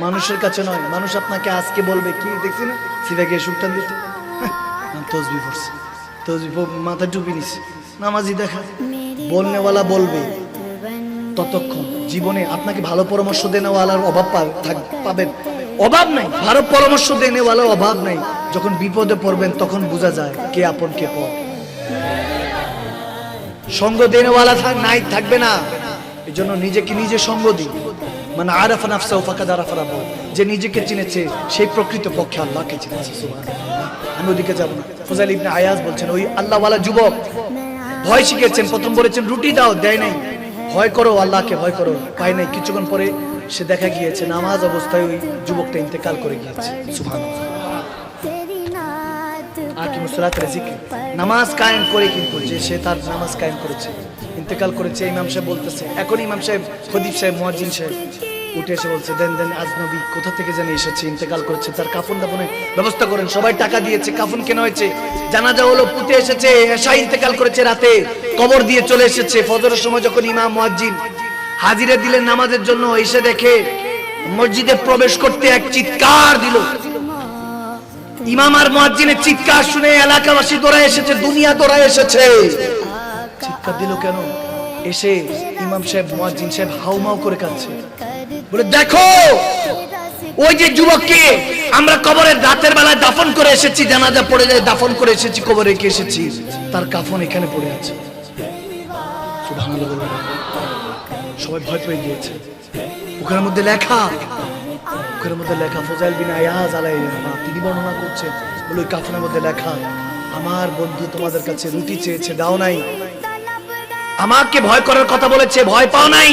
মানুষের কাছে নয়। মানুষ আপনাকে আজকে বলবে কি দেখছি না সিরাকে সুলতান দিতে তসবি পড়ছে, তসবি মাথা টুপি নিছে, নামাজি দেখা। বলনেওয়ালা বলবে ততক্ষণ জীবনে আপনাকে ভালো পরামর্শ দেনেওয়ালার অভাব পাবেন, অভাব নাই। ভালো পরামর্শ দেনেওয়ালার অভাব নাই। যখন বিপদে পড়বেন তখন বোঝা যায় কে আপন কে পর। সঙ্গ দেনেওয়ালা নাই থাকবে না। এই জন্য নিজেকে নিজে সঙ্গ দিন। মানে আরাফা নাফসাহু ফাকাদ আরাফা রাব্বাহু, যে নিজেকে চিনেছে সেই প্রকৃত পক্ষে আল্লাহকে চিনেছে। সুবহানাল্লাহ। আমি ওদিকে যাব না। ফুজাইল ইবনে আয়াজ বলছেন, ওই আল্লাহওয়ালা যুবক ভয় শিখেছেন। প্রথম বলেছেন রুটি দাও, দেয় নাই। ভয় করো, আল্লাহকে ভয় করো, পায় নাই। কিছুক্ষণ পরে সে দেখা গিয়েছে নামাজ অবস্থায় ওই যুবকটা ইন্তেকাল করে গিয়েছে। সুবহানাল্লাহ। নামাজ কায়েম করে কিন্তু যে সে তার নামাজ কায়েম করেছে, ইন্তেকাল করেছে। ইমাম সাহেব বলতেছে, এখন ইমাম সাহেব, খতিব সাহেব, মুয়াজ্জিন সাহেব উঠে এসে বলছে, দেন দেন আজনবী কোথা থেকে জানি এসেছে, ইন্তেকাল করেছে, তার কাফন দাফনের ব্যবস্থা করেন। সবাই টাকা দিয়েছে, কাফন কেনা হয়েছে, জানাজা হলো, পুঁতে এসেছে, এশা ইন্তেকাল করেছে রাতে, কবর দিয়ে চলে এসেছে। ফজরের সময় যখন ইমাম মুয়াজ্জিন হাজিরা দিলেন নামাজের জন্য, এসে দেখে মসজিদে প্রবেশ করতে এক চিৎকার দিল। ইমাম আর মুয়াজ্জিনের চিৎকার শুনে এলাকাবাসী দৌড়ায় এসেছে, দুনিয়া দৌড়ায় এসেছে। চিৎকার দিল কেন? এসে ইমাম সাহেব, মুয়াজ্জিন সাহেব হাউমাউ করে কাঁদছে, বলে দেখো ওই যে যুবককে আমরা কবরের রাতের বেলায় দাফন করে এসেছি, জানাজা পড়ে যায় দাফন করে এসেছি, কবরে রেখে এসেছি, তার কাফন এখানে পড়ে আছে। সুবহানাল্লাহ। সবাই ভয় পেয়ে গিয়েছে। ওখানের মধ্যে লেখা, ওখানের মধ্যে লেখা ফুজাইল বিন আয়াজ আলাইহিস সালাম তিনি বর্ণনা করছে, বলে ওই কাফনের মধ্যে লেখা, আমার বন্ধু তোমাদের কাছে রুটি চেয়েছে, দাও নাই। আমাকে ভয় করার কথা বলেছে, ভয় পাও নাই।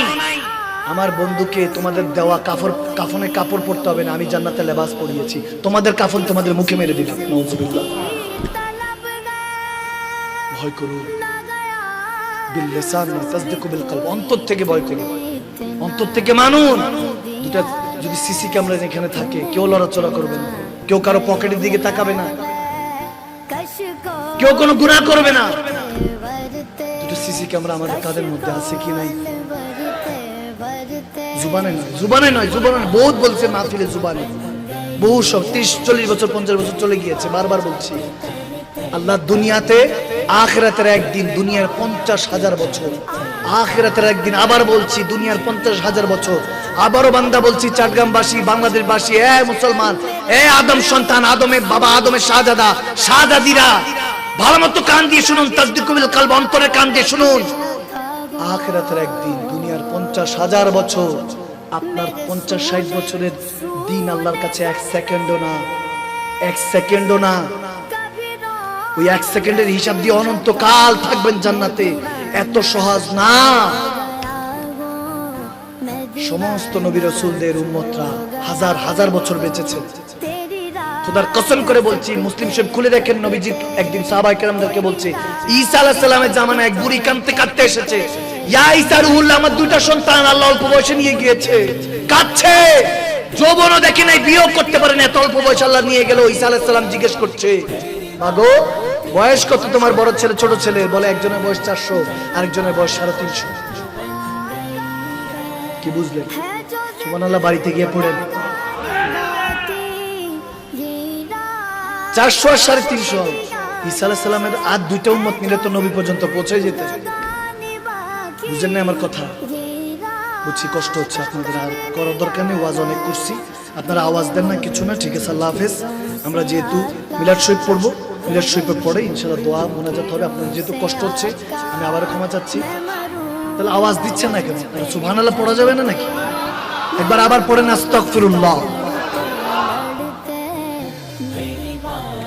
আমার বন্ধুকে তোমাদের দেওয়া কাফনে কাপড় পরতে হবে না, আমি জান্নাতে লেবাস পরিয়েছি, তোমাদের কাফন তোমাদের মুখে মেরে দিলাম। নাউযুবিল্লাহ। ভয় করুন, বিল লিসান তাসদিকু বিল কলব, অন্তর থেকে ভয় করুন, অন্তর থেকে মানুন। দুটা যদি সিসি ক্যামেরা এখানে থাকে, কেউ লড়াচড়া করবে না, কেউ কারো পকেটের দিকে তাকাবে না, কেউ কোনো গুনাহ করবে না। দুটো সিসি ক্যামেরা আমাদের কাদের মধ্যে আছে কি নাই? জুবানে নয়, জুবানে নয়, জুবানে বহুত বলছে মাহফিলে, জুবানে বহু সব 30-40 বছর 50 বছর চলে গিয়েছে। বারবার বলছি, আল্লাহ দুনিয়াতে আখিরাতের একদিন, দুনিয়ার 50,000 বছর, আখিরাতের একদিন। আবার বলছি দুনিয়ার 50,000 বছর। আবারও বান্দা বলছি, চট্টগ্রামবাসী, বাংলাদেশবাসী, এ মুসলমান, এ আদম সন্তান, আদমের বাবা, আদমের শাহজাদা, শাহজাদিরা, ভালো মতো কান দিয়ে শুনুন, তাসদিকু বিল কলব, অন্তরের কান দিয়ে শুনুন। আখিরাতের একদিন, দুনিয়ার 50,000 বছর, আপনার 50-60 বছরের দিন আল্লাহর কাছে 1 সেকেন্ডও না, 1 সেকেন্ডও না। ওই 1 সেকেন্ডের হিসাব দিয়ে অনন্তকাল থাকবেন জান্নাতে, এত সহজ না। সমস্ত নবী রাসূলদের উম্মতরা হাজার হাজার বছর বেঁচেছে। খোদার কসম করে বলছি, মুসলিম শরীফ খুলে দেখেন, নবীজি একদিন সাহাবায়ে কেরামদেরকে বলছে, ঈসা আলাইহিস সালামের জামানায় এক বুড়ি কাঁদতে কাঁদতে এসেছে, ইয়া ঈসা রুহুল্লাহ, আমার দুইটা সন্তান আল্লাহ অল্প বয়সে নিয়ে গিয়েছে, কাঁদছে, যৌবনও দেখে নাই, বিয়েও করতে পারে না, এত অল্প বয়সে আল্লাহ নিয়ে গেল। ঈসা আলাইহিস সালাম জিজ্ঞেস করছে, মাগো বয়স কত তোমার বড় ছেলে ছোট ছেলে? বলে একজনের বয়স 400, আরেকজনের বয়স 350। কি বুঝলেন? সুবহানাল্লাহ। বাড়িতে গিয়ে পড়েন, 400 আর 350। ঈসা আলাইহিস সালামের আর দুইটা উম্মত মিলে তো নবী পর্যন্ত পৌঁছে যেতে। বুঝেন না আমার কথা? বুঝছি কষ্ট হচ্ছে আপনাদের, আর করার দরকার নেই, ওয়াজ অনেক করছি, আপনারা আওয়াজ দেন না, কিছু না, ঠিক আছে। আল্লাহ হাফেজ। আমরা যেহেতু মিলাদ শরীফ পড়বো, মিলাদ শরীফে পড়ে ইনশাআল্লাহ দোয়া মোনাজাত হবে। আপনাদের যেহেতু কষ্ট হচ্ছে, আমি আবারও ক্ষমা চাচ্ছি। তাহলে আওয়াজ দিচ্ছেন না কেন? সুবহানাল্লাহ পড়া যাবে না নাকি? একবার আবার পড়েন, আস্তাগফিরুল্লাহ।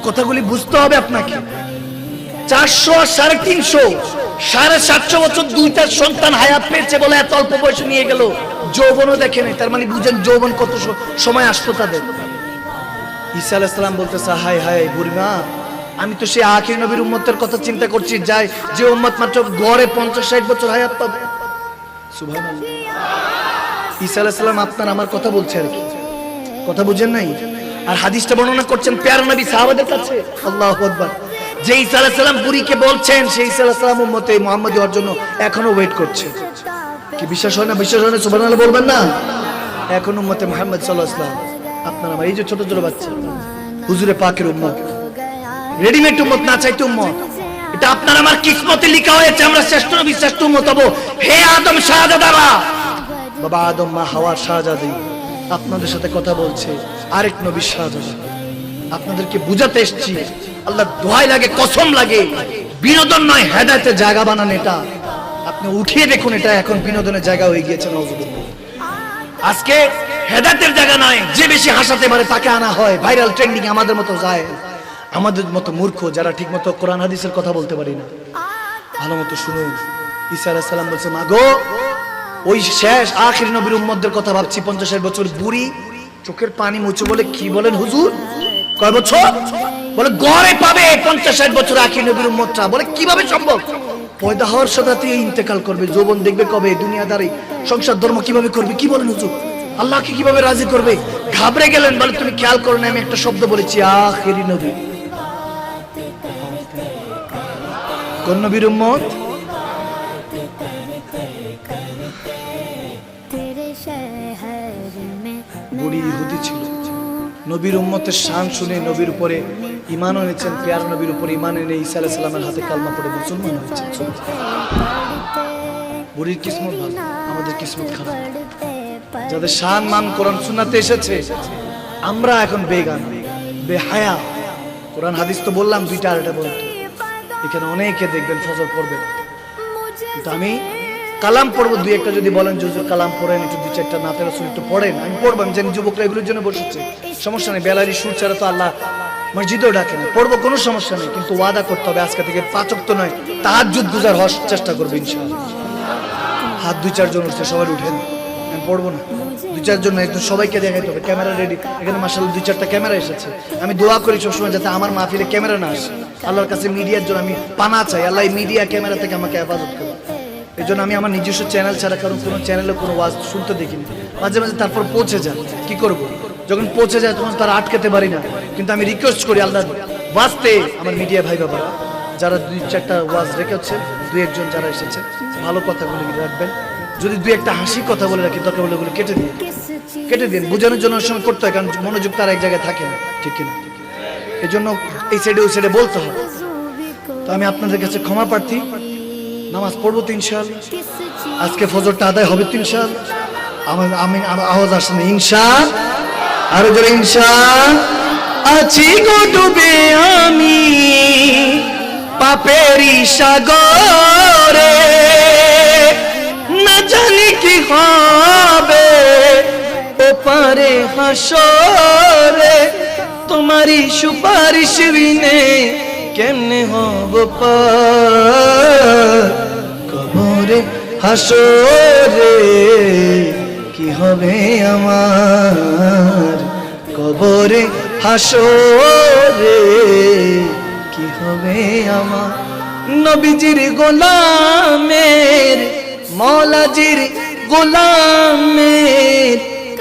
কথাগুলি বুঝতে হবে আপনাকে। 400 আর 350, 750 বছর দুইটা সন্তান হায়াত পেয়েছে বলে এত অল্প বয়সে নিয়ে গেল, যৌবনও দেখে নাই। তার মানে বুঝেন যৌবন কত সময় আসতো তাদের। ঈসা আলাইহিস সালাম বলতেছে, হায় হায় বুড়িমা, আমি তো সেই আখির নবীর উম্মতের কথা চিন্তা করছি, যায় যে উম্মত মাত্র গড়ে 50-60 বছর হায়াত পাবে। সুবহানাল্লাহ। ঈসা আলাইহিস সালাম আপনার আমার কথা বলছে আর কি, কথা বুঝেন নাই? আর হাদিসটা বর্ণনা করছেন প্যারা নবী সাহাবাদের কাছে। আল্লাহু আকবার। যে ঈসা আলাইহিস সালাম বুড়িকে বলছেন, সেই ঈসা আলাইহিস সালাম উম্মতে মুহাম্মাদী হওয়ার জন্য এখনো ওয়েট করছে। কি বিশ্বাস হয় না? বিশ্বাস হয় না? সুবহানাল্লাহ বলবেন না? এখন উম্মতে মুহাম্মদ সাল্লাল্লাহু আলাইহি ওয়াসাল্লাম, আপনারা আমার এই যে ছোট ছোট বাচ্চা হুজুরে পাকের উম্মত, রেডিমেড উম্মত না চাইতে উম্মত, এটা আপনার আমার কিসমতে লেখা হয়েছে। আমরা শ্রেষ্ঠ নবী শ্রেষ্ঠ উম্মত হব। হে আদম শাহজাদারা, বাবা আদম মা হাওয়ার শাহজাদি, আপনাদের সাথে কথা বলছে আরেক নবী শাহজাদা। আপনাদেরকে বুঝাতে এসেছি, আল্লাহ দোহাই লাগে, কসম লাগে, বিনোদন নয়, হেদায়েতের জায়গা বানান এটা। আপনি উঠিয়ে দেখুন, এটা এখন বিনোদনের জায়গা হয়ে গিয়েছে। নাউজুবিল্লাহ, আজকে হেদায়েতের জায়গা নয়, যে বেশি হাসাতে পারে তাকে আনা হয়, ভাইরাল ট্রেন্ডিং। আমাদের মতো যায়, আমাদের মতো মূর্খ যারা ঠিক মতো কোরআন হাদিসের কথা বলতে পারি না। ভালো মতো শুনুন, ঈসা আলাইহিস সালাম বলছে, মাগো ওই শেষ আখির নবীর উম্মতদের কথা ভাবছি। 50 বছর বুড়ি, চোখের পানি মুছে বলে, কি বলেন হুজুর, কয় বছর? বলে গড়ে পাবে 50 বছর আখির নবীর উম্মতরা। বলে কিভাবে সম্ভব? পয়দা হওয়ার সাথে ইন্তেকাল করবে, যৌবন দেখবে কবে, দুনিয়াদারি সংসার ধর্ম কিভাবে করবে? কি বলেন হুজুর, আল্লাহকে কিভাবে রাজি করবে? ঘাবড়ে গেলেন। বলে তুমি খেয়াল করো না, আমি একটা শব্দ বলেছি, আখিরি নবী। কোন নবীর উম্মত? বুড়ি ইহুদি ছিল, নবীর উম্মতের শান শুনে নবীর উপরে ঈমান এনেছেন, প্যার নবীর উপরে ঈমান এনে ঈসা আলাইহিস সালামের হাতে কালমা পড়ে মুসলমান হয়েছে। বুড়ির কিসমত ভালো, আমাদের কিসমত খারাপ। যাদের শান মান কোরআন সুন্নাতে এসেছে, আমরা এখন বেগান, বেহায়া। কোরআন হাদিস তো বললাম দুইটা, আর এটা বলতো। এখানে অনেকে দেখবেন ফজর পড়বেন, কিন্তু আমি কালাম পড়বো দুই একটা। যদি বলেন যে হুজুর কালাম পড়েন, একটু দুই চারটা নাতে রাসূল একটু পড়েন, আমি পড়বো। আমি জানি যুবকরা এগুলোর জন্য বসেছে, সমস্যা নেই। বেলারি সুর ছাড়া তো আল্লাহ মসজিদেও ডাকে না, পড়বো, কোনো সমস্যা নেই। কিন্তু ওয়াদা করতে হবে আজকে থেকে 5 ওয়াক্ত নয়, তাহাজ্জুদ গুজার হওয়ার চেষ্টা করবো ইনশাআল্লাহ। হাত 2-4 জন উঠছে, সবাই উঠেন। আমি পড়বো না, 2-4 জন একটু সবাইকে দেখাইতে হবে। ক্যামেরা রেডি, এখানে মাশাআল্লাহ 2-4টা ক্যামেরা এসেছে। আমি দোয়া করি সবসময় যাতে আমার মাহফিলে ক্যামেরা না আসে। আল্লাহর কাছে মিডিয়ার জন্য আমি পানা চাই, আল্লাহ এই মিডিয়া ক্যামেরা থেকে আমাকে হেফাজত করে। এই জন্য আমি আমার নিজস্ব চ্যানেল ছাড়া কারণ কোনো চ্যানেলে কোনো ওয়াজ শুনতে দেখিনি। মাঝে মাঝে তারপর পৌঁছে যায়, কি করব? যখন পৌঁছে যায় তখন তারা আটকাতে পারি না। কিন্তু আমি রিকোয়েস্ট করি আল্লাহ ওয়াজতে আমার মিডিয়া ভাই বাবারা যারা 2-4টা ওয়াজ রেখেছেন, 2-1 জন যারা এসেছে, ভালো কথাগুলো রাখবেন। যদি 2-একটা হাসি কথা বলে রাখি, দরকার হলে ওগুলো কেটে দিন। বোঝানোর জন্য সময় করতে হয়, কারণ মনোযোগ তার এক জায়গায় থাকে না, ঠিক কিনা? এই জন্য এই সাইডে ওই সাইডে বলতে হবে। তো আমি আপনাদের কাছে ক্ষমা প্রার্থী। নামাজ পড়বো তো ইনশাআল্লাহ, আজকে ফজরটা আদায় হবে তো ইনশাআল্লাহ। আমি আওয়াজ আসে না, ইনশাআল্লাহ, আরো জোরে ইনশাআল্লাহ। আছি গো ডুবে আমি পাপেরই সাগরে, না জানি কি হবে ওপারে হাসরে, তোমারই সুপারিশ বিনে কেমনে হব পার, কবরে হাসরে কি হবে আমার, কবরে হাসরে কি হবে আমার। নবীজির গোলামের, মৌলাজির গোলামের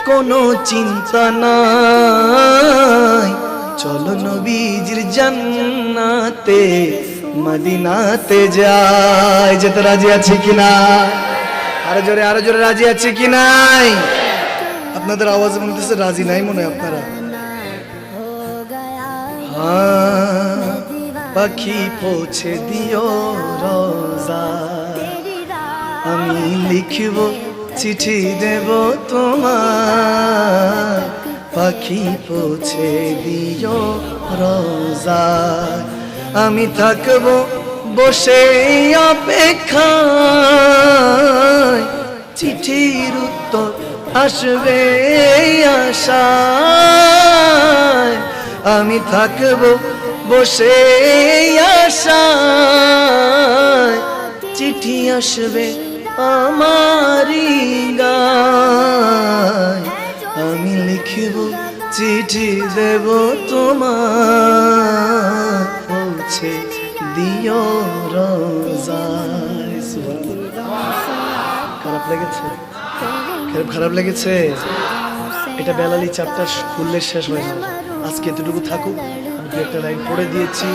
কোনো চিন্তা নাই, চলো নবীজির জান্নাতে মদিনাতে যাই। যেতে রাজি আছে কিনা? আরো জোরে রাজি আছে কি নাই? আপনাদের আওয়াজ মনে হচ্ছে রাজি নাই মনে হয় আপনারা। পাখি পৌঁছে দিও রোজা, আমি লিখব চিঠি দেব তোমার, পাখি পৌঁছে দিও রোজা, আমি থাকব বসে অপেক্ষায়, চিঠির উত্তর আসবে আশায়, আমি থাকব বসে আশায়, চিঠি আসবে আমারি গায়, আমি লিখব চিঠি দেব তোমার, পৌঁছে দিও রোজায়। খারাপ লেগেছে? খারাপ লেগেছে? এটা বেলালি চ্যাপ্টার খুললে শেষ হয়ে যাবে। আজকে এতটুকু থাকুক, আমি 2-একটা লাইন পড়ে দিয়েছি।